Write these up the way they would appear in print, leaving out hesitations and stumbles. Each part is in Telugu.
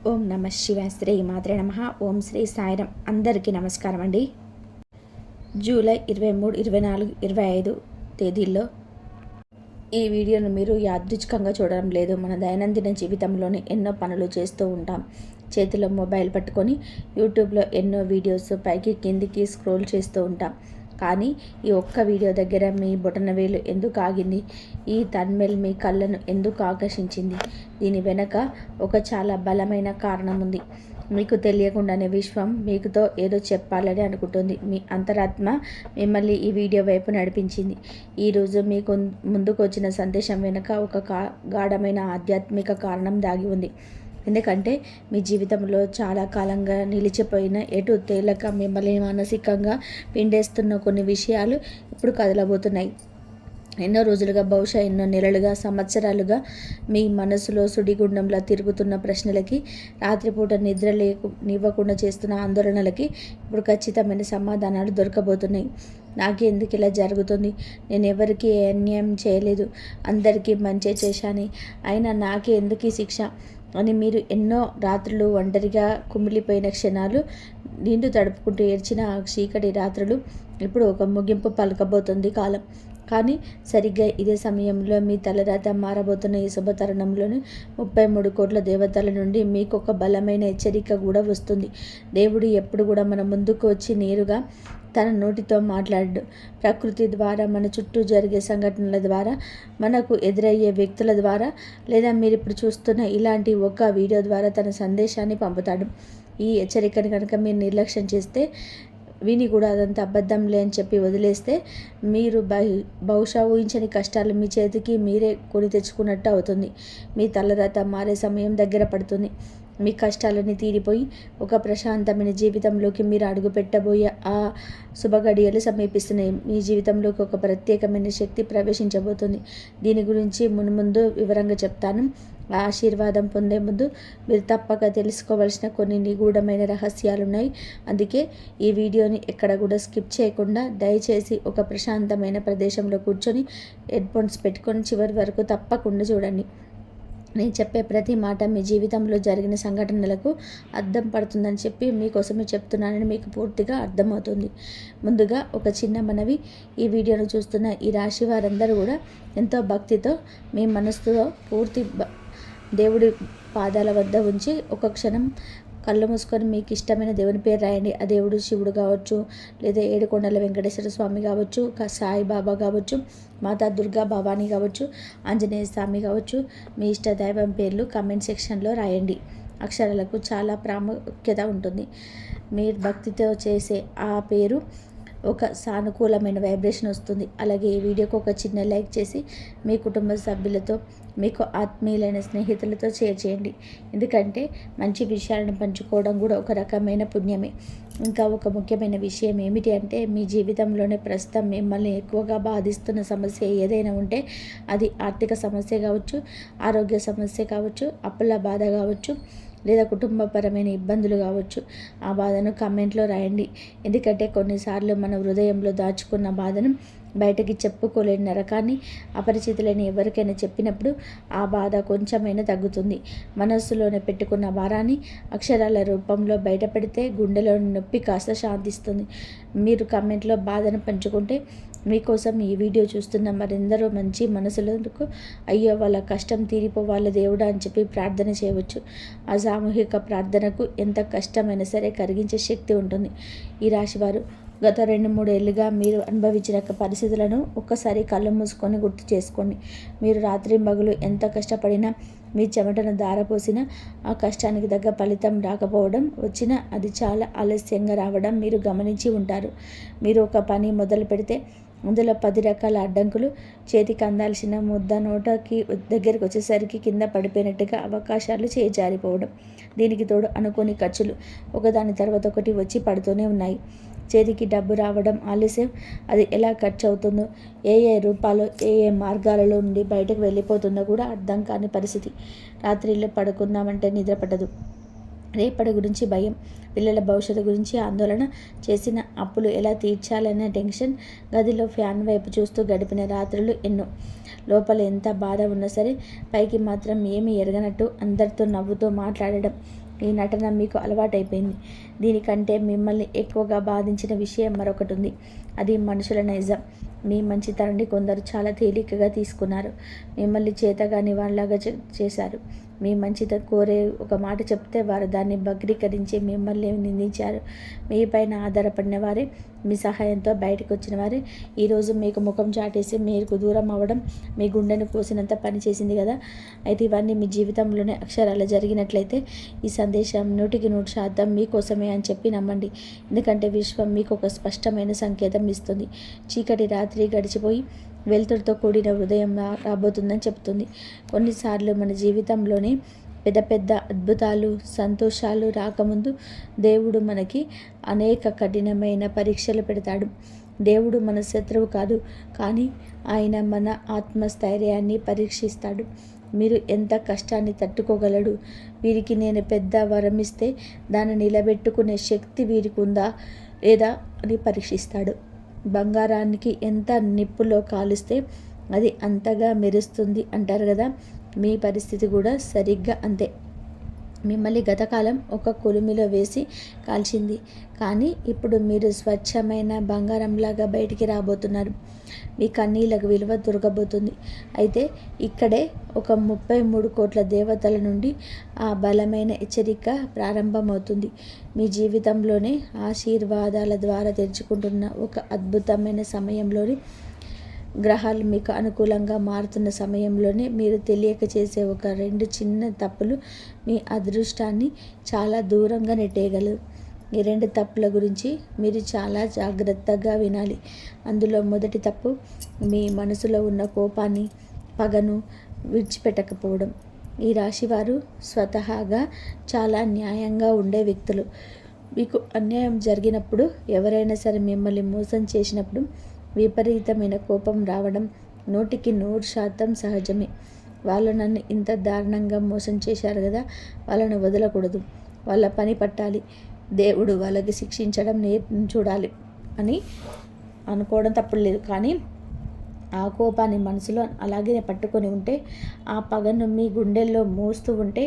ఓం నమ శివాయ శ్రీ మాత్రే నమ. ఓం శ్రీ సాయిరం. అందరికీ నమస్కారం అండి. జూలై 23, 24, 25 తేదీల్లో ఈ వీడియోను మీరు యాదృచ్ఛికంగా చూడడం లేదు. మన దైనందిన జీవితంలోని ఎన్నో పనులు చేస్తూ ఉంటాం. చేతిలో మొబైల్ పట్టుకొని యూట్యూబ్లో ఎన్నో వీడియోస్ పైకి కిందికి స్క్రోల్ చేస్తూ ఉంటాం. కానీ ఈ ఒక్క వీడియో దగ్గర మీ బొటనవేలు ఎందుకు ఆగింది? ఈ థంబ్నెయిల్ మీ కళ్ళను ఎందుకు ఆకర్షించింది? దీని వెనక ఒక చాలా బలమైన కారణం ఉంది. మీకు తెలియకుండానే విశ్వం మీకుతో ఏదో చెప్పాలని అనుకుంటుంది. మీ అంతరాత్మ మిమ్మల్ని ఈ వీడియో వైపు నడిపించింది. ఈరోజు మీకు ముందుకు వచ్చిన సందేశం వెనుక ఒక గాఢమైన ఆధ్యాత్మిక కారణం దాగి ఉంది. ఎందుకంటే మీ జీవితంలో చాలా కాలంగా నిలిచిపోయిన, ఎటు తేలక మిమ్మల్ని మానసికంగా పిండేస్తున్న కొన్ని విషయాలు ఇప్పుడు కదలబోతున్నాయి. ఎన్నో రోజులుగా, బహుశా ఎన్నో నెలలుగా, సంవత్సరాలుగా మీ మనసులో సుడిగుండంలా తిరుగుతున్న ప్రశ్నలకి, రాత్రిపూట నిద్ర నివ్వకుండా చేస్తున్న ఆందోళనలకి ఇప్పుడు ఖచ్చితమైన సమాధానాలు దొరకబోతున్నాయి. నాకే ఎందుకు ఇలా జరుగుతుంది? నేను ఎవరికి అన్యాయం చేయలేదు, అందరికీ మంచి చేశాను, అయినా నాకే ఎందుకు ఈ శిక్ష అని మీరు ఎన్నో రాత్రులు ఒంటరిగా కుమిలిపోయిన క్షణాలు, నిండు తడుపుకుంటూ ఏడ్చిన ఆ చీకటి రాత్రులు ఇప్పుడు ఒక ముగింపు పలకబోతుంది కాలం. కానీ సరిగ్గా ఇదే సమయంలో మీ తలరాత మారబోతున్న ఈ శుభతరుణంలోని 33 కోట్ల దేవతల నుండి మీకు ఒక బలమైన హెచ్చరిక కూడా వస్తుంది. దేవుడు ఎప్పుడు కూడా మన ముందుకు వచ్చి నేరుగా తన నోటితో మాట్లాడు. ప్రకృతి ద్వారా, మన చుట్టూ జరిగే సంఘటనల ద్వారా, మనకు ఎదురయ్యే వ్యక్తుల ద్వారా, లేదా మీరు ఇప్పుడు చూస్తున్న ఇలాంటి ఒక వీడియో ద్వారా తన సందేశాన్ని పంపుతాడు. ఈ హెచ్చరికను కనుక మీరు నిర్లక్ష్యం చేస్తే, విని కూడా అదంతా అబద్ధంలే అని చెప్పి వదిలేస్తే, మీరు బహుశా ఊహించని కష్టాలు మీ చేతికి మీరే కొని తెచ్చుకున్నట్టు అవుతుంది. మీ తలరాత మారే సమయం దగ్గర పడుతుంది. మీ కష్టాలన్నీ తీరిపోయి ఒక ప్రశాంతమైన జీవితంలోకి మీరు అడుగు పెట్టబోయే ఆ శుభగడియలు సమీపిస్తున్నాయి. మీ జీవితంలోకి ఒక ప్రత్యేకమైన శక్తి ప్రవేశించబోతుంది. దీని గురించి మున్ముందు వివరంగా చెప్తాను. ఆ ఆశీర్వాదం పొందే ముందు మీరు తప్పక తెలుసుకోవాల్సిన కొన్ని నిగూఢమైన రహస్యాలు ఉన్నాయి. అందుకే ఈ వీడియోని ఎక్కడ కూడా స్కిప్ చేయకుండా దయచేసి ఒక ప్రశాంతమైన ప్రదేశంలో కూర్చొని హెడ్ఫోన్స్ పెట్టుకొని చివరి వరకు తప్పకుండా చూడండి. నేను చెప్పే ప్రతి మాట మీ జీవితంలో జరిగిన సంఘటనలకు అర్థం పడుతుందని చెప్పి మీకోసమే చెప్తున్నానని మీకు పూర్తిగా అర్థమవుతుంది. ముందుగా ఒక చిన్న మనవి. ఈ వీడియోను చూస్తున్న ఈ రాశి వారందరూ కూడా ఎంతో భక్తితో మీ మనసుతో పూర్తి దేవుడి పాదాల వద్ద ఉంచి ఒక క్షణం కళ్ళు మూసుకొని మీకు ఇష్టమైన దేవుని పేరు రాయండి. ఆ దేవుడు శివుడు కావచ్చు, లేదా ఏడుకొండల వెంకటేశ్వర స్వామి కావచ్చు, సాయిబాబా కావచ్చు, మాతా దుర్గా భవానీ కావచ్చు, ఆంజనేయ స్వామి కావచ్చు, మీ ఇష్ట దైవం పేర్లు కామెంట్ సెక్షన్లో రాయండి. అక్షరాలకు చాలా ప్రాముఖ్యత ఉంటుంది. మీరు భక్తితో చేసే ఆ పేరు ఒక సానుకూలమైన వైబ్రేషన్ వస్తుంది. అలాగే ఈ వీడియోకి ఒక చిన్న లైక్ చేసి మీ కుటుంబ సభ్యులతో, మీకు ఆత్మీయులైన స్నేహితులతో షేర్ చేయండి. ఎందుకంటే మంచి విషయాలను పంచుకోవడం కూడా ఒక రకమైన పుణ్యమే. ఇంకా ఒక ముఖ్యమైన విషయం ఏమిటి అంటే, మీ జీవితంలోనే ప్రస్తుతం మిమ్మల్ని ఎక్కువగా బాధిస్తున్న సమస్య ఏదైనా ఉంటే, అది ఆర్థిక సమస్య కావచ్చు, ఆరోగ్య సమస్య కావచ్చు, అప్పుల బాధ కావచ్చు, లేదా కుటుంబపరమైన ఇబ్బందులు కావచ్చు. ఆ బాధను కామెంట్లో రాయండి. ఎందుకంటే కొన్నిసార్లు మన హృదయంలో దాచుకున్న బాధను బయటకి చెప్పుకోలేని నరకాన్ని అపరిచితులైన ఎవరికైనా చెప్పినప్పుడు ఆ బాధ కొంచెమైనా తగ్గుతుంది. మనస్సులోనే పెట్టుకున్న భారాన్ని అక్షరాల రూపంలో బయటపెడితే గుండెలోని నొప్పి కాస్త శాంతిస్తుంది. మీరు కామెంట్లో బాధను పంచుకుంటే మీకోసం ఈ వీడియో చూస్తున్న మరెందరో మంచి మనసులకు అయ్యో వాళ్ళ కష్టం తీరిపోవాలి దేవుడా అని చెప్పి ప్రార్థన చేయవచ్చు. ఆ సామూహిక ప్రార్థనకు ఎంత కష్టమైనా సరే కరిగించే శక్తి ఉంటుంది. ఈ రాశివారు గత 2-3 ఏళ్ళుగా మీరు అనుభవించిన పరిస్థితులను ఒక్కసారి కళ్ళు మూసుకొని గుర్తు చేసుకోండి. మీరు రాత్రి మగులు ఎంత కష్టపడినా, మీ చెమటను ధారపోసిన ఆ కష్టానికి తగ్గ ఫలితం రాకపోవడం, వచ్చినా అది చాలా ఆలస్యంగా రావడం మీరు గమనించి ఉంటారు. మీరు ఒక పని మొదలు పెడితే అందులో 10 రకాల అడ్డంకులు, చేతికి అందాల్సిన ముద్ద నోటకి దగ్గరికి వచ్చేసరికి కింద పడిపోయినట్టుగా అవకాశాలు చేజారిపోవడం, దీనికి తోడు అనుకోని ఖర్చులు ఒకదాని తర్వాత ఒకటి వచ్చి పడుతూనే ఉన్నాయి. చేతికి డబ్బు రావడం ఆలస్యం, అది ఎలా ఖర్చు అవుతుందో, ఏ రూపాలు, ఏ మార్గాలలో నుండి బయటకు వెళ్ళిపోతుందో కూడా అర్థం కాని పరిస్థితి. రాత్రిలో పడుకుందామంటే నిద్ర పట్టదు. రేపటి గురించి భయం, పిల్లల భవిష్యత్తు గురించి ఆందోళన, చేసిన అప్పులు ఎలా తీర్చాలనే టెన్షన్, గదిలో ఫ్యాన్ వైపు చూస్తూ గడిపిన రాత్రులు ఎన్నో. లోపల ఎంత బాధ ఉన్నా సరే పైకి మాత్రం ఏమీ ఎరగనట్టు అందరితో నవ్వుతూ మాట్లాడడం, ఈ నటన మీకు అలవాటైపోయింది. దీనికంటే మిమ్మల్ని ఎక్కువగా బాధించిన విషయం మరొకటి ఉంది. అది మనుషుల నైజం. మీ మంచితనాన్ని కొందరు చాలా తేలికగా తీసుకున్నారు. మిమ్మల్ని చేతగాని వాళ్ళలాగా చేశారు. మీ మంచిత కోరే ఒక మాట చెప్తే వారు దాన్ని వక్రీకరించి మిమ్మల్ని నిందించారు. మీ పైన ఆధారపడిన వారే, మీ సహాయంతో బయటకు వచ్చిన వారే ఈరోజు మీకు ముఖం చాటేసి మీకు దూరం అవ్వడం మీ గుండెను కోసినంత పని చేసింది కదా. అయితే ఇవన్నీ మీ జీవితంలోనే అక్షరాలు జరిగినట్లయితే ఈ సందేశం 100% మీకోసమే అని చెప్పి నమ్మండి. ఎందుకంటే విశ్వం మీకు ఒక స్పష్టమైన సంకేతం ఇస్తుంది. చీకటి రాత్రి గడిచిపోయి వెలుతురుతో కూడిన హృదయం రాబోతుందని చెప్తుంది. కొన్నిసార్లు మన జీవితంలోనే పెద్ద పెద్ద అద్భుతాలు, సంతోషాలు రాకముందు దేవుడు మనకి అనేక కఠినమైన పరీక్షలు పెడతాడు. దేవుడు మన శత్రువు కాదు, కానీ ఆయన మన ఆత్మస్థైర్యాన్ని పరీక్షిస్తాడు. మీరు ఎంత కష్టాన్ని తట్టుకోగలడు, వీరికి నేను పెద్ద వరం ఇస్తే దాన్ని నిలబెట్టుకునే శక్తి వీరికి ఉందా లేదా అని పరీక్షిస్తాడు. బంగారానికి ఎంత నిప్పులో కాలిస్తే అది అంతగా మెరుస్తుంది అంటారు కదా. మీ పరిస్థితి కూడా సరిగ్గా అంతే. మిమ్మల్ని గతకాలం ఒక కొలిమిలో వేసి కాల్చింది, కానీ ఇప్పుడు మీరు స్వచ్ఛమైన బంగారంలాగా బయటికి రాబోతున్నారు. మీ కన్నీళ్ళకు విలువ దొరకబోతుంది. అయితే ఇక్కడే ఒక 33 కోట్ల దేవతల నుండి ఆ బలమైన హెచ్చరిక ప్రారంభమవుతుంది. మీ జీవితంలోనే ఆశీర్వాదాల ద్వారా తెరుచుకుంటున్న ఒక అద్భుతమైన సమయంలోని గ్రహాలు మీకు అనుకూలంగా మారుతున్న సమయంలోనే మీరు తెలియక చేసే ఒక 2 చిన్న తప్పులు మీ అదృష్టాన్ని చాలా దూరంగా నెట్టేయగలరు. ఈ 2 తప్పుల గురించి మీరు చాలా జాగ్రత్తగా వినాలి. అందులో మొదటి తప్పు, మీ మనసులో ఉన్న కోపాన్ని, పగను విడిచిపెట్టకపోవడం. ఈ రాశివారు స్వతహాగా చాలా న్యాయంగా ఉండే వ్యక్తులు. మీకు అన్యాయం జరిగినప్పుడు, ఎవరైనా సరే మిమ్మల్ని మోసం చేసినప్పుడు విపరీతమైన కోపం రావడం 100% సహజమే. వాళ్ళు నన్ను ఇంత దారుణంగా మోసం చేశారు కదా, వాళ్ళను వదలకూడదు, వాళ్ళ పని పట్టాలి, దేవుడు వాళ్ళకి శిక్షించడం చూడాలి అని అనుకోవడం తప్పులేదు. కానీ ఆ కోపాన్ని మనసులో అలాగే పట్టుకొని ఉంటే, ఆ పగను మీ గుండెల్లో మోస్తూ ఉంటే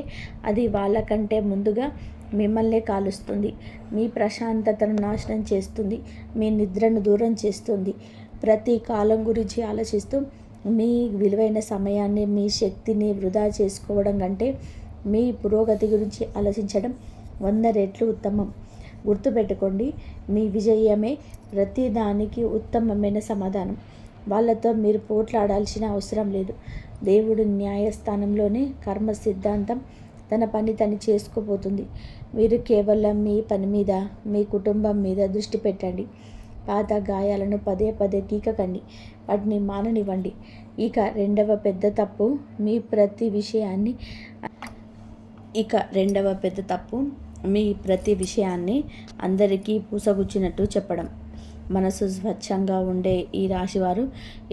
అది వాళ్ళకంటే ముందుగా మిమ్మల్నే కాలుస్తుంది. మీ ప్రశాంతతను నాశనం చేస్తుంది. మీ నిద్రను దూరం చేస్తుంది. ప్రతి కాలం గురించి ఆలోచిస్తూ మీ విలువైన సమయాన్ని, మీ శక్తిని వృధా చేసుకోవడం కంటే మీ పురోగతి గురించి ఆలోచించడం 100 రెట్లు ఉత్తమం. గుర్తుపెట్టుకోండి, మీ విజయమే ప్రతి దానికి ఉత్తమమైన సమాధానం. వాళ్ళతో మీరు పోట్లాడాల్సిన అవసరం లేదు. దేవుడు న్యాయస్థానంలోనే కర్మ సిద్ధాంతం తన పని తను చేసుకోబోతుంది. మీరు కేవలం మీ పని మీద, మీ కుటుంబం మీద దృష్టి పెట్టండి. పాత గాయాలను పదే పదే గీకకండి, వాటిని మాననివ్వండి. ఇక రెండవ పెద్ద తప్పు మీ ప్రతి విషయాన్ని అందరికీ పూసగుచ్చినట్టు చెప్పడం. మనసు స్వచ్ఛంగా ఉండే ఈ రాశివారు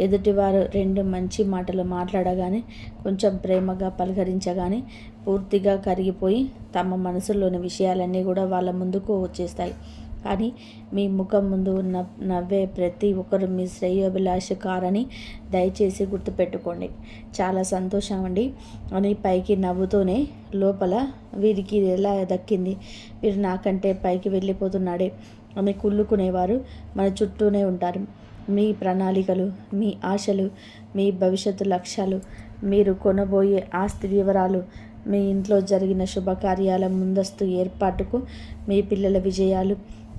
ఎదుటివారు 2 మంచి మాటలు మాట్లాడగానే, కొంచెం ప్రేమగా పలకరించగానే పూర్తిగా కరిగిపోయి తమ మనసులోని విషయాలన్నీ కూడా వాళ్ళ ముందుకు వచ్చేస్తాయి. కానీ మీ ముఖం ముందు ఉన్న నవ్వే ప్రతి ఒక్కరు మీ శ్రేయోభిలాష కారని దయచేసి గుర్తుపెట్టుకోండి. చాలా సంతోషం అండి అని పైకి నవ్వుతూనే లోపల వీరికి ఎలా దక్కింది, వీరు నాకంటే పైకి వెళ్ళిపోతున్నాడే అని కుళ్ళుకునేవారు మన చుట్టూనే ఉంటారు. మీ ప్రణాళికలు, మీ ఆశలు, మీ భవిష్యత్తు లక్ష్యాలు, మీరు కొనబోయే ఆస్తి వివరాలు, మీ ఇంట్లో జరిగిన శుభకార్యాల ముందస్తు ఏర్పాటుకు, మీ పిల్లల విజయాలు,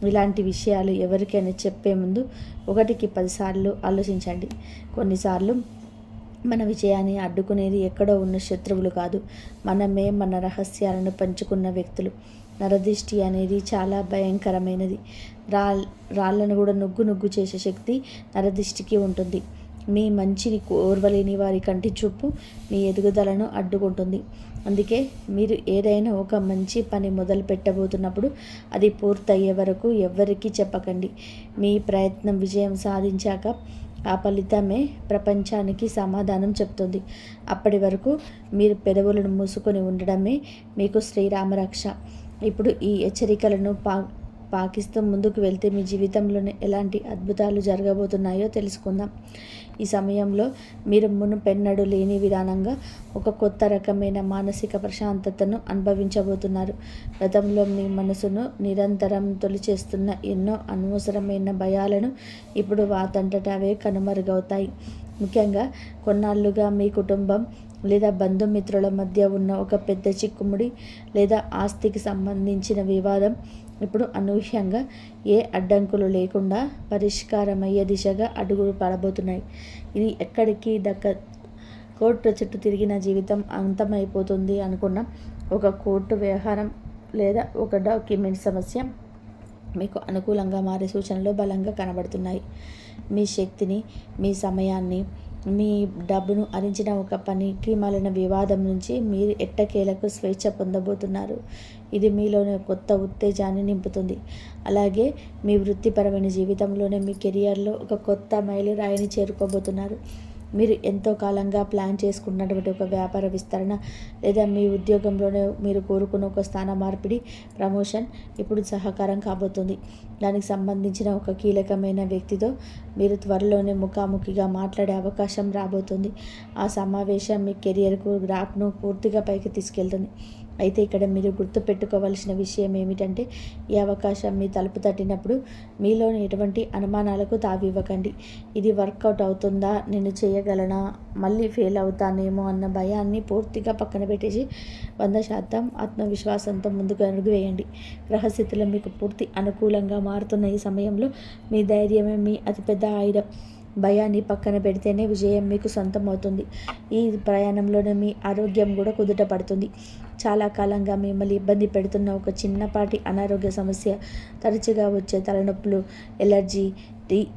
ఇలాంటి విషయాలు ఎవరికైనా చెప్పే ముందు 1కి 10 సార్లు ఆలోచించండి. కొన్నిసార్లు మన విజయాన్ని అడ్డుకునేది ఎక్కడో ఉన్న శత్రువులు కాదు, మనమే మన రహస్యాలను పంచుకున్న వ్యక్తులు. నరదిష్టి అనేది చాలా భయంకరమైనది. రాళ్ళను కూడా నుగ్గు చేసే శక్తి నరదిష్టికి ఉంటుంది. మీ మంచిని ఓర్వలేని వారి కంటి చూపు మీ ఎదుగుదలను అడ్డుకుంటుంది. అందుకే మీరు ఏదైనా ఒక మంచి పని మొదలు పెట్టబోతున్నప్పుడు అది పూర్తయ్యే వరకు ఎవ్వరికీ చెప్పకండి. మీ ప్రయత్నం విజయం సాధించాక ఆ ఫలితమే ప్రపంచానికి సమాధానం చెప్తుంది. అప్పటి వరకు మీరు పెదవులను మూసుకొని ఉండడమే మీకు శ్రీరామరక్ష. ఇప్పుడు ఈ హెచ్చరికలను పాకిస్తూ ముందుకు వెళ్తే మీ జీవితంలోనే ఎలాంటి అద్భుతాలు జరగబోతున్నాయో తెలుసుకుందాం. ఈ సమయంలో మీరు మునుపెన్నడూ లేని విధానంగా ఒక కొత్త రకమైన మానసిక ప్రశాంతతను అనుభవించబోతున్నారు. గతంలో మీ మనసును నిరంతరం తొలిచేస్తున్న ఎన్నో అనవసరమైన భయాలను ఇప్పుడు వాటంతట అవే కనుమరుగవుతాయి. ముఖ్యంగా కొన్నాళ్లుగా మీ కుటుంబం లేదా బంధుమిత్రుల మధ్య ఉన్న ఒక పెద్ద చిక్కుముడి లేదా ఆస్తికి సంబంధించిన వివాదం ఇప్పుడు అనూహ్యంగా ఏ అడ్డంకులు లేకుండా పరిష్కారమయ్యే దిశగా అడుగులు పడబోతున్నాయి. ఇది ఎక్కడికి కోర్టు చుట్టూ తిరిగిన జీవితం అంతమైపోతుంది అనుకున్న ఒక కోర్టు వ్యవహారం లేదా ఒక డాక్యుమెంట్ సమస్య మీకు అనుకూలంగా మారే సూచనలు బలంగా కనబడుతున్నాయి. మీ శక్తిని, మీ సమయాన్ని, మీ డబ్బును అరించిన ఒక పనికి మాలిన వివాదం నుంచి మీరు ఎట్టకేలకు స్వేచ్ఛ పొందబోతున్నారు. ఇది మీలోనే కొత్త ఉత్తేజాన్ని నింపుతుంది. అలాగే మీ వృత్తిపరమైన జీవితంలోనే మీ కెరియర్లో ఒక కొత్త మైలురాయిని చేరుకోబోతున్నారు. మీరు ఎంతో కాలంగా ప్లాన్ చేసుకున్నటువంటి ఒక వ్యాపార విస్తరణ లేదా మీ ఉద్యోగంలోనే మీరు కోరుకున్న ఒక స్థాన మార్పిడి, ప్రమోషన్ ఇప్పుడు సహకారం కాబోతుంది. దానికి సంబంధించిన ఒక కీలకమైన వ్యక్తితో మీరు త్వరలోనే ముఖాముఖిగా మాట్లాడే అవకాశం రాబోతుంది. ఆ సమావేశం మీ కెరియర్కు గ్రాఫ్ను పూర్తిగా పైకి తీసుకెళ్తుంది. అయితే ఇక్కడ మీరు గుర్తుపెట్టుకోవాల్సిన విషయం ఏమిటంటే, ఈ అవకాశం మీ తలుపు తట్టినప్పుడు మీలోని ఎటువంటి అనుమానాలకు తావివ్వకండి. ఇది వర్కౌట్ అవుతుందా, నేను చేయగలనా, మళ్ళీ ఫెయిల్ అవుతానేమో అన్న భయాన్ని పూర్తిగా పక్కన పెట్టేసి 100% ఆత్మవిశ్వాసంతో ముందుకు అడుగు వేయండి. గ్రహస్థితులు మీకు పూర్తి అనుకూలంగా మారుతున్న ఈ సమయంలో మీ ధైర్యమే మీ అతిపెద్ద ఆయుధం. భయాన్ని పక్కన పెడితేనే విజయం మీకు సొంతం అవుతుంది. ఈ ప్రయాణంలోనే మీ ఆరోగ్యం కూడా కుదుట పడుతుంది. చాలా కాలంగా మిమ్మల్ని ఇబ్బంది పెడుతున్న ఒక చిన్నపాటి అనారోగ్య సమస్య, తరచుగా వచ్చే తలనొప్పులు, ఎలర్జీ,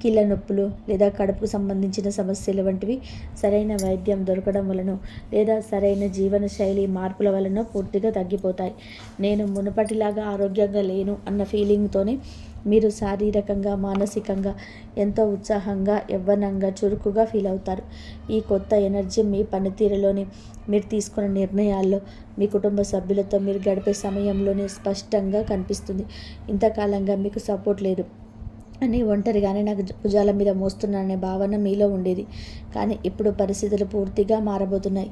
కీళ్ళ నొప్పులు లేదా కడుపుకు సంబంధించిన సమస్యలు వంటివి సరైన వైద్యం దొరకడం వలన లేదా సరైన జీవన శైలి మార్పుల వలన పూర్తిగా తగ్గిపోతాయి. నేను మునుపటిలాగా ఆరోగ్యంగా లేను అన్న ఫీలింగ్తోనే మీరు శారీరకంగా, మానసికంగా ఎంతో ఉత్సాహంగా, యవ్వనంగా, చురుకుగా ఫీల్ అవుతారు. ఈ కొత్త ఎనర్జీ మీ పనితీరులోని, మీరు తీసుకున్న నిర్ణయాల్లో, మీ కుటుంబ సభ్యులతో మీరు గడిపే సమయంలోనే స్పష్టంగా కనిపిస్తుంది. ఇంతకాలంగా మీకు సపోర్ట్ లేదు అని ఒంటరిగానే నాకు భుజాల మీద మోస్తున్నాననే భావన మీలో ఉండేది. కానీ ఇప్పుడు పరిస్థితులు పూర్తిగా మారబోతున్నాయి.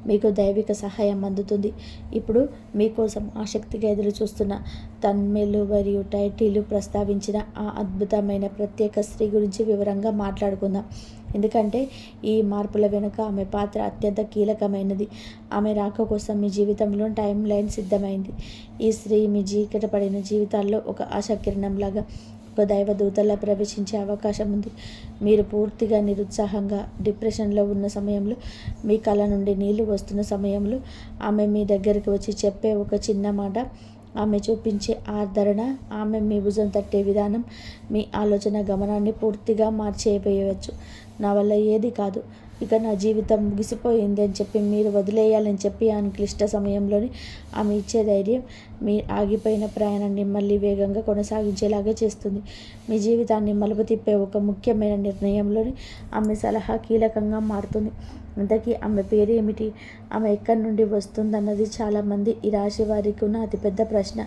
మీకు దైవిక సహాయం అందుతుంది. ఇప్పుడు మీకోసం ఆసక్తిగా ఎదురు చూస్తున్న తన్మేలు మరియు టైటిలు ప్రస్తావించిన ఆ అద్భుతమైన ప్రత్యేక స్త్రీ గురించి వివరంగా మాట్లాడుకుందాం. ఎందుకంటే ఈ మార్పుల వెనుక ఆమె పాత్ర అత్యంత కీలకమైనది. ఆమె రాక కోసం మీ జీవితంలో టైం లైన్ సిద్ధమైంది. ఈ స్త్రీ మీ చీకటపడిన జీవితాల్లో ఒక ఆశాకిరణంలాగా, ఒక దైవదూతలా ప్రవేశించే అవకాశం ఉంది. మీరు పూర్తిగా నిరుత్సాహంగా, డిప్రెషన్లో ఉన్న సమయంలో, మీ కళ్ళ నుండి నీళ్లు వస్తున్న సమయంలో ఆమె మీ దగ్గరికి వచ్చి చెప్పే ఒక చిన్న మాట, ఆమె చూపించే ఆదరణ, ఆమె మీ భుజం తట్టే విధానం మీ ఆలోచన గమనాన్ని పూర్తిగా మార్చేయవచ్చు. నా వల్ల ఏది కాదు, ఇక నా జీవితం ముగిసిపోయింది అని చెప్పి మీరు వదిలేయాలని చెప్పి ఆ క్లిష్ట సమయంలోని ఆమె ఇచ్చే ధైర్యం మీ ఆగిపోయిన ప్రయాణాన్ని మళ్ళీ వేగంగా కొనసాగించేలాగా చేస్తుంది. మీ జీవితాన్ని మలుపు తిప్పే ఒక ముఖ్యమైన నిర్ణయంలోని ఆమె సలహా కీలకంగా మారుతుంది. ఇంతకీ ఆమె పేరు ఏమిటి, ఆమె ఎక్కడి నుండి వస్తుందన్నది చాలామంది ఈ రాశి వారికి ఉన్న అతిపెద్ద ప్రశ్న.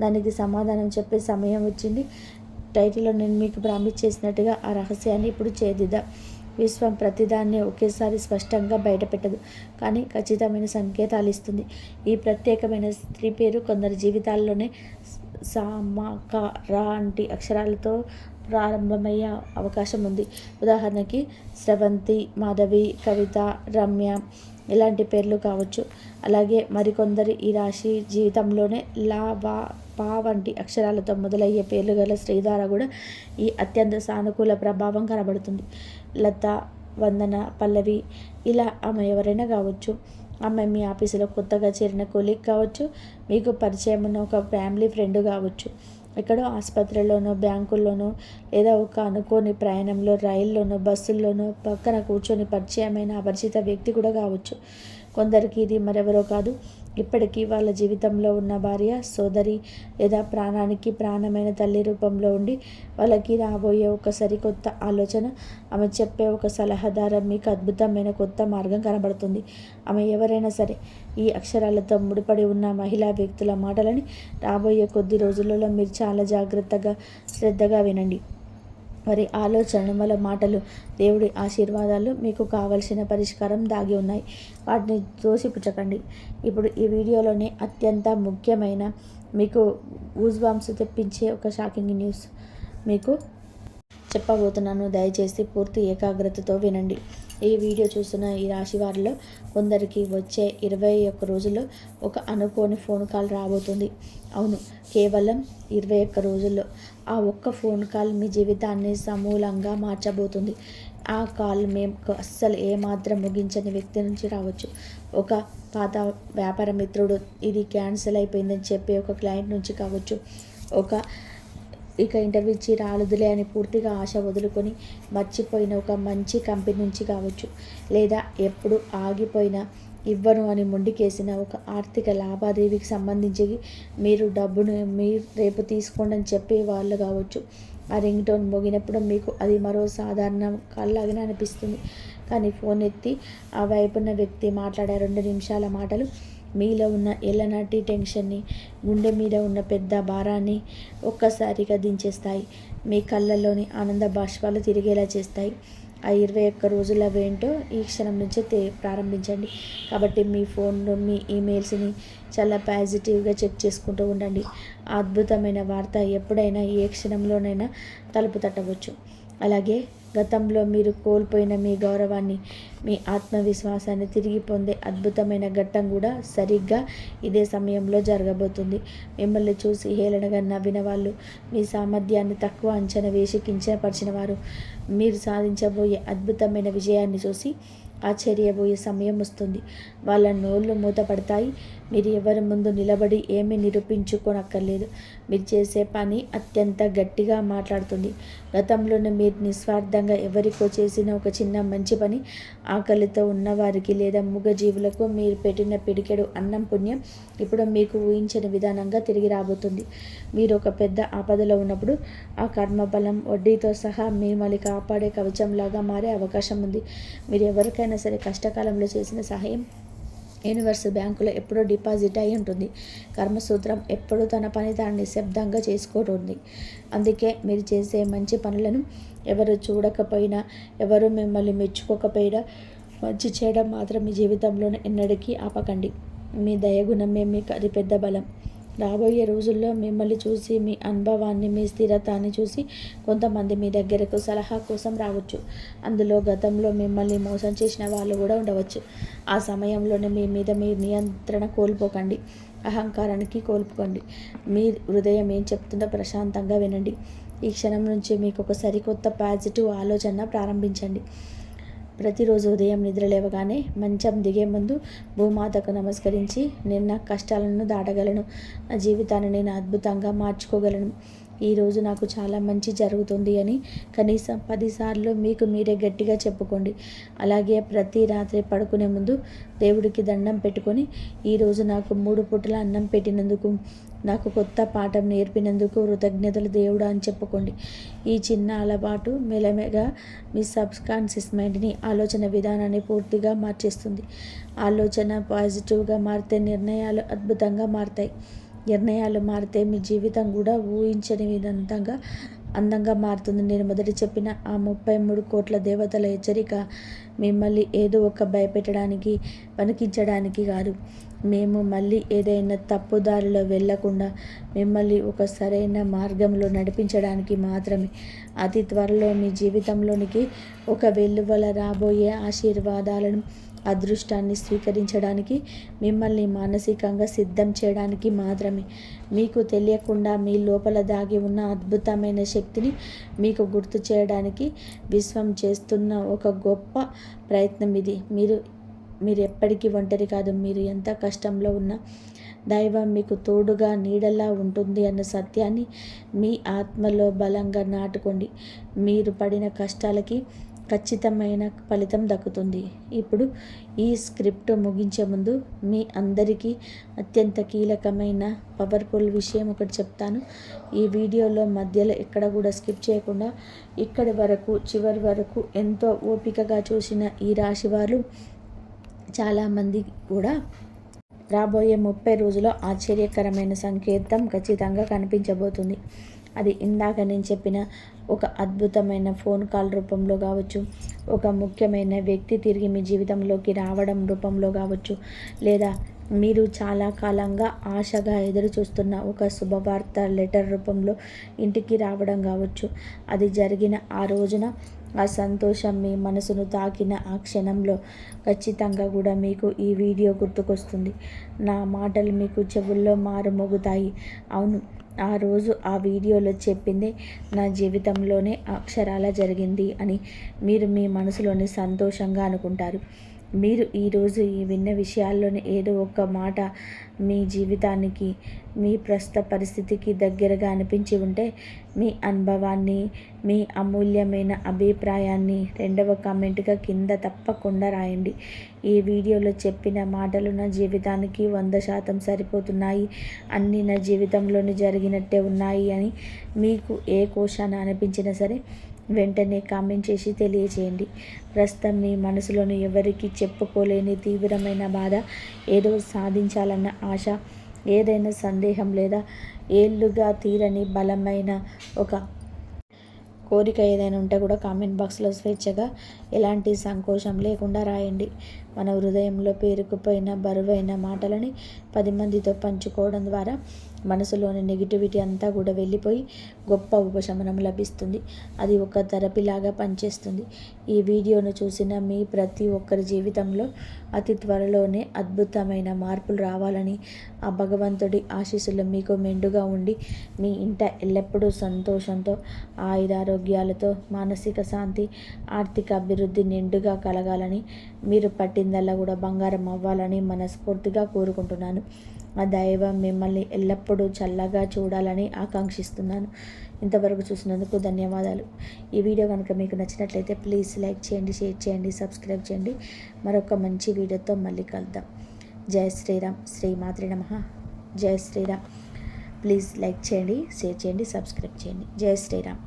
దానికి సమాధానం చెప్పే సమయం వచ్చింది. టైటిల్లో నేను మీకు ప్రామిస్ చేసినట్టుగా ఆ రహస్యాన్ని ఇప్పుడు ఛేదిద్దాం. విశ్వం ప్రతిదాన్ని ఒకేసారి స్పష్టంగా బయటపెట్టదు, కానీ ఖచ్చితమైన సంకేతాలు ఇస్తుంది. ఈ ప్రత్యేకమైన స్త్రీ పేరు కొందరి జీవితాల్లోనే స, మ, క, ర వంటి అక్షరాలతో ప్రారంభమయ్యే అవకాశం ఉంది. ఉదాహరణకి స్రవంతి, మాధవి, కవిత, రమ్య ఇలాంటి పేర్లు కావచ్చు. అలాగే మరికొందరి ఈ రాశి జీవితంలోనే లా, వా, పా వంటి అక్షరాలతో మొదలయ్యే పేర్లు గల స్త్రీ ద్వారా కూడా ఈ అత్యంత సానుకూల ప్రభావం కనబడుతుంది. లత, వందన, పల్లవి ఇలా ఆమె ఎవరైనా కావచ్చు. ఆమె మీ ఆఫీసులో కొత్తగా చేరిన కొలీగ్ కావచ్చు, మీకు పరిచయం ఉన్న ఒక ఫ్యామిలీ ఫ్రెండ్ కావచ్చు, ఎక్కడో ఆసుపత్రిలోనో, బ్యాంకుల్లోనో లేదా ఒక అనుకోని ప్రయాణంలో, రైల్లోనో, బస్సుల్లోనో పక్కన కూర్చొని పరిచయమైన అపరిచిత వ్యక్తి కూడా కావచ్చు. కొందరికి ఇది మరెవరో కాదు, ఇప్పటికీ వాళ్ళ జీవితంలో ఉన్న భార్య, సోదరి లేదా ప్రాణానికి ప్రాణమైన తల్లి రూపంలో ఉండి వాళ్ళకి రాబోయే ఒక సరికొత్త ఆలోచన, ఆమె చెప్పే ఒక సలహాదారు మీకు అద్భుతమైన కొత్త మార్గం కనబడుతుంది. ఆమె ఎవరైనా సరే ఈ అక్షరాలతో ముడిపడి ఉన్న మహిళా వ్యక్తుల మాటలని రాబోయే కొద్ది రోజులలో మీరు చాలా జాగ్రత్తగా, శ్రద్ధగా వినండి. వారి ఆలోచనలు వాళ్ళ మాటలు, దేవుడి ఆశీర్వాదాలు మీకు కావలసిన పరిష్కారం దాగి ఉన్నాయి. వాటిని తోసిపుచ్చకండి. ఇప్పుడు ఈ వీడియోలోనే అత్యంత ముఖ్యమైన మీకు గూస్బంప్స్ తెప్పించే ఒక షాకింగ్ న్యూస్ మీకు చెప్పబోతున్నాను. దయచేసి పూర్తి ఏకాగ్రతతో వినండి. ఈ వీడియో చూస్తున్న ఈ రాశి వారిలో కొందరికి వచ్చే 21 రోజుల్లో ఒక అనుకోని ఫోన్ కాల్ రాబోతుంది. అవును, కేవలం 21 రోజుల్లో ఆ ఒక్క ఫోన్ కాల్ మీ జీవితాన్ని సమూలంగా మార్చబోతుంది. ఆ కాల్ మేము అస్సలు ఏమాత్రం ముగించని వ్యక్తి నుంచి రావచ్చు. ఒక పాత వ్యాపార మిత్రుడు ఇది క్యాన్సిల్ అయిపోయిందని చెప్పి ఒక క్లయింట్ నుంచి కావచ్చు. ఇక ఇంటర్వ్యూ ఇచ్చి రాలుదులే అని పూర్తిగా ఆశ వదులుకొని మర్చిపోయిన ఒక మంచి కంపెనీ నుంచి కావచ్చు. లేదా ఎప్పుడు ఆగిపోయిన ఇవ్వను అని మొండికేసిన ఒక ఆర్థిక లావాదేవీకి సంబంధించి మీరు డబ్బును మీరు రేపు తీసుకోండి అని చెప్పే వాళ్ళు కావచ్చు. ఆ రింగ్ టోన్ మోగినప్పుడు మీకు అది మరో సాధారణ కాల్లాగానే అనిపిస్తుంది. కానీ ఫోన్ ఎత్తి ఆ వైపున్న వ్యక్తి మాట్లాడే 2 నిమిషాల మాటలు మీలో ఉన్న ఎల్లనాటి టెన్షన్ని, గుండె మీద ఉన్న పెద్ద భారాన్ని ఒక్కసారిగా దించేస్తాయి. మీ కళ్ళల్లోని ఆనంద బాష్పాలు తిరిగేలా చేస్తాయి. ఆ 21 రోజుల వేంటో ఈ క్షణం నుంచే ప్రారంభించండి. కాబట్టి మీ ఫోన్లో మీ ఈమెయిల్స్ని చాలా పాజిటివ్గా చెక్ చేసుకుంటూ ఉండండి. ఆ అద్భుతమైన వార్త ఎప్పుడైనా ఏ క్షణంలోనైనా తలుపు తట్టవచ్చు. అలాగే గతంలో మీరు కోల్పోయిన మీ గౌరవాన్ని, మీ ఆత్మవిశ్వాసాన్ని తిరిగి పొందే అద్భుతమైన ఘట్టం కూడా సరిగ్గా ఇదే సమయంలో జరగబోతుంది. మిమ్మల్ని చూసి హేళనగా నవ్విన వాళ్ళు, మీ సామర్థ్యాన్ని తక్కువ అంచనా వేసి కించపరిచిన వారు, మీరు సాధించబోయే అద్భుతమైన విజయాన్ని చూసి ఆశ్చర్యపోయే సమయం వస్తుంది. వాళ్ళ నోళ్ళు మూతపడతాయి. మీరు ఎవరి ముందు నిలబడి ఏమీ నిరూపించుకోనక్కర్లేదు. మీరు చేసే పని అత్యంత గట్టిగా మాట్లాడుతుంది. గతంలోనే మీరు నిస్వార్థంగా ఎవరికో చేసిన ఒక చిన్న మంచి పని, ఆకలితో ఉన్నవారికి లేదా మూగజీవులకు మీరు పెట్టిన పిడికెడు అన్నం పుణ్యం ఇప్పుడు మీకు ఊహించని విధానంగా తిరిగి రాబోతుంది. మీరు ఒక పెద్ద ఆపదలో ఉన్నప్పుడు ఆ కర్మబలం వడ్డీతో సహా మిమ్మల్ని కాపాడే కవచంలాగా మారే అవకాశం ఉంది. మీరు ఎవరికైనా సరే కష్టకాలంలో చేసిన సహాయం యూనివర్స్ బ్యాంకులో ఎప్పుడో డిపాజిట్ అయి ఉంటుంది. కర్మసూత్రం ఎప్పుడూ తన పని తాను నిశ్శబ్దంగా చేసుకుంటుంది. అందుకే మీరు చేసే మంచి పనులను ఎవరు చూడకపోయినా, ఎవరు మిమ్మల్ని మెచ్చుకోకపోయినా మంచి చేయడం మాత్రం మీ జీవితంలో ఎన్నటికీ ఆపకండి. మీ దయగుణమే మీకు అది పెద్ద బలం. రాబోయే రోజుల్లో మిమ్మల్ని చూసి, మీ అనుభవాన్ని, మీ స్థిరతాన్ని చూసి కొంతమంది మీ దగ్గరకు సలహా కోసం రావచ్చు. అందులో గతంలో మిమ్మల్ని మోసం చేసిన వాళ్ళు కూడా ఉండవచ్చు. ఆ సమయంలోనే మీ మీద మీ నియంత్రణ కోల్పోకండి. అహంకారానికి కోల్పోకండి. మీ హృదయం ఏం చెప్తుందో ప్రశాంతంగా వినండి. ఈ క్షణం నుంచి మీకు ఒక సరికొత్త పాజిటివ్ ఆలోచన ప్రారంభించండి. ప్రతిరోజు ఉదయం నిద్ర లేవగానే మంచం దిగే ముందు భూమాతకు నమస్కరించి, నేను నా కష్టాలను దాటగలను, నా జీవితాన్ని నేను అద్భుతంగా మార్చుకోగలను, ఈరోజు నాకు చాలా మంచి జరుగుతుంది అని కనీసం 10 సార్లు మీకు మీరే గట్టిగా చెప్పుకోండి. అలాగే ప్రతి రాత్రి పడుకునే ముందు దేవుడికి దండం పెట్టుకొని, ఈరోజు నాకు 3 పూటల అన్నం పెట్టినందుకు, నాకు కొత్త పాఠం నేర్పినందుకు కృతజ్ఞతలు దేవుడా అని చెప్పుకోండి. ఈ చిన్న అలవాటు మెల్లమెల్లగా మీ సబ్కాన్షియస్ మైండ్ని, ఆలోచన విధానాన్ని పూర్తిగా మార్చేస్తుంది. ఆలోచన పాజిటివ్గా మారితే నిర్ణయాలు అద్భుతంగా మారుతాయి. నిర్ణయాలు మారితే మీ జీవితం కూడా ఊహించని విధంగా అందంగా మారుతుంది. నేను మొదట చెప్పిన ఆ 33 కోట్ల దేవతల హెచ్చరిక మిమ్మల్ని ఏదో ఒక భయపెట్టడానికి, వణికించడానికి కాదు. మేము మళ్ళీ ఏదైనా తప్పుదారిలో వెళ్లకుండా మిమ్మల్ని ఒక సరైన మార్గంలో నడిపించడానికి మాత్రమే. అతి త్వరలో మీ జీవితంలోనికి ఒక వెల్లువల రాబోయే ఆశీర్వాదాలను, అదృష్టాన్ని స్వీకరించడానికి, మిమ్మల్ని మానసికంగా సిద్ధం చేయడానికి మాత్రమే. మీకు తెలియకుండా మీ లోపల దాగి ఉన్న అద్భుతమైన శక్తిని మీకు గుర్తు చేయడానికి విశ్వం చేస్తున్న ఒక గొప్ప ప్రయత్నం ఇది. మీరు ఎప్పటికీ ఒంటరి కాదు. మీరు ఎంత కష్టంలో ఉన్నా దైవం మీకు తోడుగా నీడలా ఉంటుంది అన్న సత్యాన్ని మీ ఆత్మలో బలంగా నాటుకోండి. మీరు పడిన కష్టాలకి ఖచ్చితమైన ఫలితం దక్కుతుంది. ఇప్పుడు ఈ స్క్రిప్ట్ ముగించే ముందు మీ అందరికీ అత్యంత కీలకమైన పవర్ఫుల్ విషయం ఒకటి చెప్తాను. ఈ వీడియోలో మధ్యలో ఎక్కడ కూడా స్కిప్ చేయకుండా ఇక్కడి వరకు, చివరి వరకు ఎంతో ఓపికగా చూసిన ఈ రాశి వారు చాలామంది కూడా రాబోయే 30 రోజుల్లో ఆశ్చర్యకరమైన సంకేతం ఖచ్చితంగా కనిపించబోతుంది. అది ఇందాక నేను చెప్పిన ఒక అద్భుతమైన ఫోన్ కాల్ రూపంలో కావచ్చు, ఒక ముఖ్యమైన వ్యక్తి తిరిగి మీ జీవితంలోకి రావడం రూపంలో కావచ్చు, లేదా మీరు చాలా కాలంగా ఆశగా ఎదురు చూస్తున్న ఒక శుభవార్త లెటర్ రూపంలో ఇంటికి రావడం కావచ్చు. అది జరిగిన ఆ రోజున ఆ సంతోషం మీ మనసును తాకిన ఆ క్షణంలో ఖచ్చితంగా కూడా మీకు ఈ వీడియో గుర్తుకొస్తుంది. నా మాటలు మీకు చెవుల్లో మారుమోగుతాయి. అవును, ఆ రోజు ఆ వీడియోలో చెప్పింది నా జీవితంలోనే అక్షరాల జరిగింది అని మీరు మీ మనసులోని సంతోషంగా అనుకుంటారు. మీరు ఈరోజు ఈ విన్న విషయాల్లోని ఏదో ఒక మాట మీ జీవితానికి, మీ ప్రస్తుత పరిస్థితికి దగ్గరగా అనిపించి ఉంటే మీ అనుభవాన్ని, మీ అమూల్యమైన అభిప్రాయాన్ని రెండవ కామెంట్గా కింద తప్పకుండా రాయండి. ఈ వీడియోలో చెప్పిన మాటలు నా జీవితానికి 100% సరిపోతున్నాయి, అన్నీ నా జీవితంలోని జరిగినట్టే ఉన్నాయి అని మీకు ఏ కోశాన అనిపించినా సరే వెంటనే కామెంట్ చేసి తెలియచేయండి. ప్రస్తుతం మీ మనసులోని ఎవరికి చెప్పుకోలేని తీవ్రమైన బాధ, ఏదో సాధించాలన్న ఆశ, ఏదైనా సందేహం లేదా ఏళ్ళుగా తీరని బలమైన ఒక కోరిక ఏదైనా ఉంటే కూడా కామెంట్ బాక్స్లో స్వేచ్ఛగా ఎలాంటి సంకోచం లేకుండా రాయండి. మన హృదయంలో పేరుకుపోయిన బరువైన మాటలని 10 మందితో పంచుకోవడం ద్వారా మనసులోని నెగిటివిటీ అంతా కూడా వెళ్ళిపోయి గొప్ప ఉపశమనం లభిస్తుంది. అది ఒక థెరపీలాగా పనిచేస్తుంది. ఈ వీడియోను చూసిన మీ ప్రతి ఒక్కరి జీవితంలో అతి త్వరలోనే అద్భుతమైన మార్పులు రావాలని ఆ భగవంతుడి ఆశీస్సులు మీకు మెండుగా ఉండి మీ ఇంట ఎల్లప్పుడూ సంతోషంతో, ఆయురారోగ్యాలతో, మానసిక శాంతి, ఆర్థిక అభివృద్ధి నిండుగా కలగాలని, మీరు పట్టిందల్లా కూడా బంగారం అవ్వాలని మనస్ఫూర్తిగా కోరుకుంటున్నాను. ఆ దైవం మిమ్మల్ని ఎల్లప్పుడూ చల్లగా చూడాలని ఆకాంక్షిస్తున్నాను. ఇంతవరకు చూసినందుకు ధన్యవాదాలు. ఈ వీడియో కనుక మీకు నచ్చినట్లయితే ప్లీజ్ లైక్ చేయండి, షేర్ చేయండి, సబ్స్క్రైబ్ చేయండి. మరొక మంచి వీడియోతో మళ్ళీ కలుద్దాం. జై శ్రీరామ్. శ్రీమాత్రే నమః. జై శ్రీరామ్. ప్లీజ్ లైక్ చేయండి, షేర్ చేయండి, సబ్స్క్రైబ్ చేయండి. జై శ్రీరామ్.